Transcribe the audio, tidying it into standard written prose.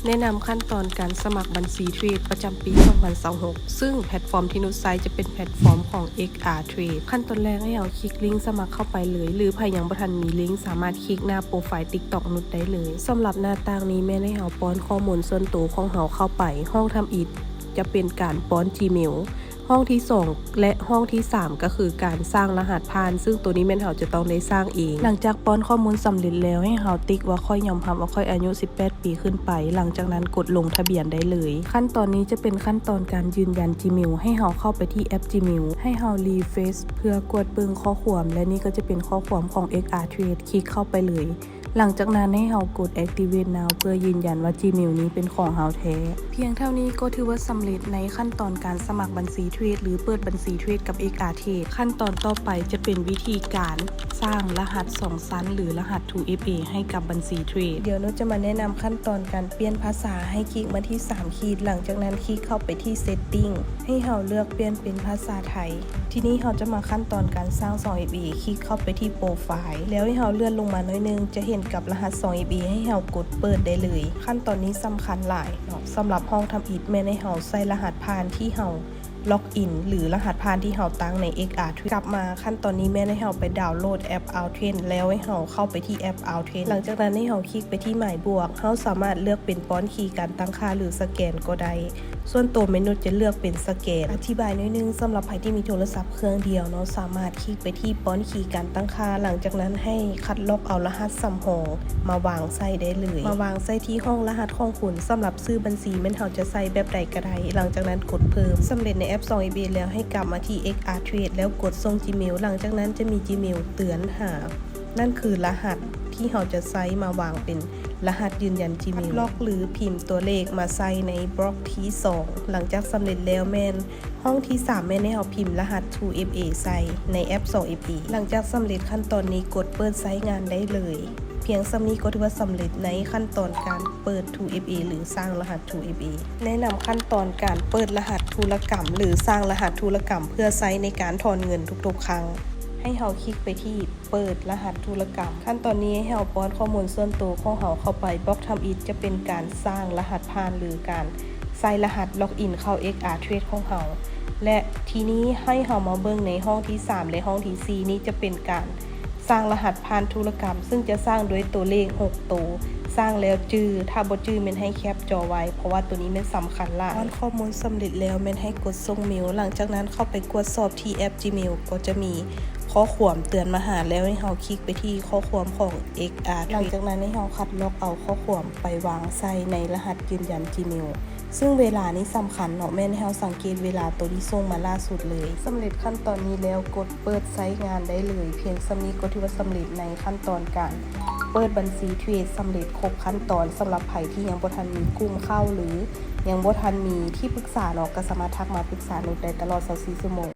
แนะนำขั้นตอนการสมัครบัญชีเทรดประจำปี 2026 ซึ่งแพลตฟอร์มที่นุชใช้จะเป็นแพลตฟอร์มของ XR Trade ขั้นตอนแรกให้เราคลิกลิงก์สมัครเข้าไปเลยหรือใครยังบ่ทันมีลิงก์สามารถคลิกหน้าโปรไฟล์ TikTok นุชได้เลยสำหรับหน้าต่างนี้แม่ให้เราป้อนข้อมูลส่วนตัวของเราเข้าไปห้องทำอิฐจะเป็นการป้อน Gmail ห้องที่2และห้องที่3ก็คือการสร้างรหัสผ่านซึ่งตัวนี้แม่นเราจะต้องได้สร้างเองหลังจากป้อนข้อมูลสำเร็จแล้วให้เราติ๊กว่าค่อยยอมรับว่าค่อยอายุ18 ปีขึ้นไปหลังจากนั้นกดลงทะเบียนได้เลยขั้นตอนนี้จะเป็นขั้นตอนการยืนยัน Gmail ให้เราเข้าไปที่แอป Gmail ให้เรารีเฟรชเพื่อกดเบิ่งข้อความและนี่ก็จะเป็นข้อความของ XR Trade คลิกเข้าไปเลยหลังจากนั้นให้เรากด Activate Now เพื่อยืนยันว่า Gmail นี้เป็นของเราแท้เพียงเท่านี้ก็ถือว่าสำเร็จในขั้นตอนการสมัครบัญชีเทรดหรือเปิดบัญชีเทรดกับ XR Trade ขั้นตอนต่อไปจะเป็นวิธีการสร้างรหัส2ชั้นหรือรหัส 2FA ให้กับบัญชีเทรดเดี๋ยวนุชจะมาแนะนำขั้นตอนการเปลี่ยนภาษาให้คลิกมาที่3ขีดหลังจากนั้นคลิกเข้าไปที่ Setting ให้เราเลือกเปลี่ยนเป็นภาษาไทยทีนี้เราจะมาขั้นตอนการสร้าง 2FA คลิกเข้าไปที่โปรไฟล์แล้วให้เราเลื่อนลงมาหน่อยนึงจะเห็นกับรหัส 2FA ให้เรากดเปิดได้เลยขั้นตอนนี้สำคัญหลายเนาะสำหรับห้องทำอิฐแม่ให้เราใส่รหัสผ่านที่เราล็อกอินหรือรหัสผ่านที่เราตั้งใน XR Trade กลับมาขั้นตอนนี้แม่ให้เราไปดาวน์โหลดแอป Outtrend แล้วให้เราเข้าไปที่แอป Outtrend หลังจากนั้นให้เราคลิกไปที่หมายบวกเราสามารถเลือกเป็นป้อนคีย์การตั้งค่าหรือสแกนก็ได้ส่วนตัวเมนูจะเลือกเป็นสแกนอธิบายนิดนึงสำหรับใครที่มีโทรศัพท์เครื่องเดียวเนาะสามารถคลิกไปที่ป้อนคีย์การตั้งค่าหลังจากนั้นให้คัดลอกเอารหัสสำรองมาวางใส่ได้เลยมาวางใส่ที่ห้องรหัสของคุณสำหรับซื้อบัญชีแม่นเราจะใส่แบบใดก็ได้หลังจากนั้นกดเพิ่มสำเร็จในแอป 2FA แล้วให้กลับมาที่ XR Trade แล้วกดส่ง Gmail หลังจากนั้นจะมี Gmail เตือนหานั่นคือรหัสที่เราจะใช้มาวางเป็นรหัสยืนยัน Gmail ล็อกหรือพิมพ์ตัวเลขมาใส่ในบล็อกที่2หลังจากสำเร็จแล้วแม่นห้องที่3แม่นให้เราพิมพ์รหัส 2FA ใส่ในแอป 2FA หลังจากสำเร็จขั้นตอนนี้กดเปิดใช้งานได้เลยเพียงสำนี้ก็ถือว่าสำเร็จในขั้นตอนการเปิด 2FA หรือสร้างรหัส 2FA แนะนำขั้นตอนการเปิดรหัสธุรกรรมหรือสร้างรหัสธุรกรรมเพื่อใช้ในการถอนเงินทุกๆครั้งให้เราคลิกไปที่เปิดรหัสธุรกรรมขั้นตอนนี้ให้เราป้อนข้อมูลส่วนตัวของเราเข้าไปบล็อกทำอิฐจะเป็นการสร้างรหัสผ่านหรือการใส่รหัสล็อกอินเข้า XR Trade ของเราและทีนี้ให้เรามาเบิ่งในห้องที่3และห้องที่4นี้จะเป็นการสร้างรหัสผ่านธุรกรรมซึ่งจะสร้างด้วยตัวเลข6ตัวสร้างแล้วถ้าบ่จื้อมันให้แคปจอไว้เพราะว่าตัวนี้มันสำคัญล่ะข้อมูลสำเร็จแล้วมันให้กดส่งเมลหลังจากนั้นเข้าไปกดสอบที่แอป Gmail ก็จะมีข้อความเตือนมาหาแล้วให้เราคลิกไปที่ข้อความของ XR หลังจากนั้นให้เราคัดลอกเอาข้อความไปวางใส่ในรหัสยืนยัน Gmail ซึ่งเวลานี้สำคัญเนาะแม่ให้เราสังเกตเวลาตัวที่ส่งมาล่าสุดเลยสำเร็จขั้นตอนนี้แล้วกดเปิดใช้งานได้เลยเพียงสำนี้ก็ถือว่าสำเร็จในขั้นตอนการเปิดบัญชีเทรดสำเร็จครบขั้นตอนสำหรับใครที่ยังบ่ทันมีกุ้งเข้าหรือยังบ่ทันมีที่ปรึกษาเนาะก็สามารถทักมาปรึกษานุชได้ตลอด24 ชั่วโมง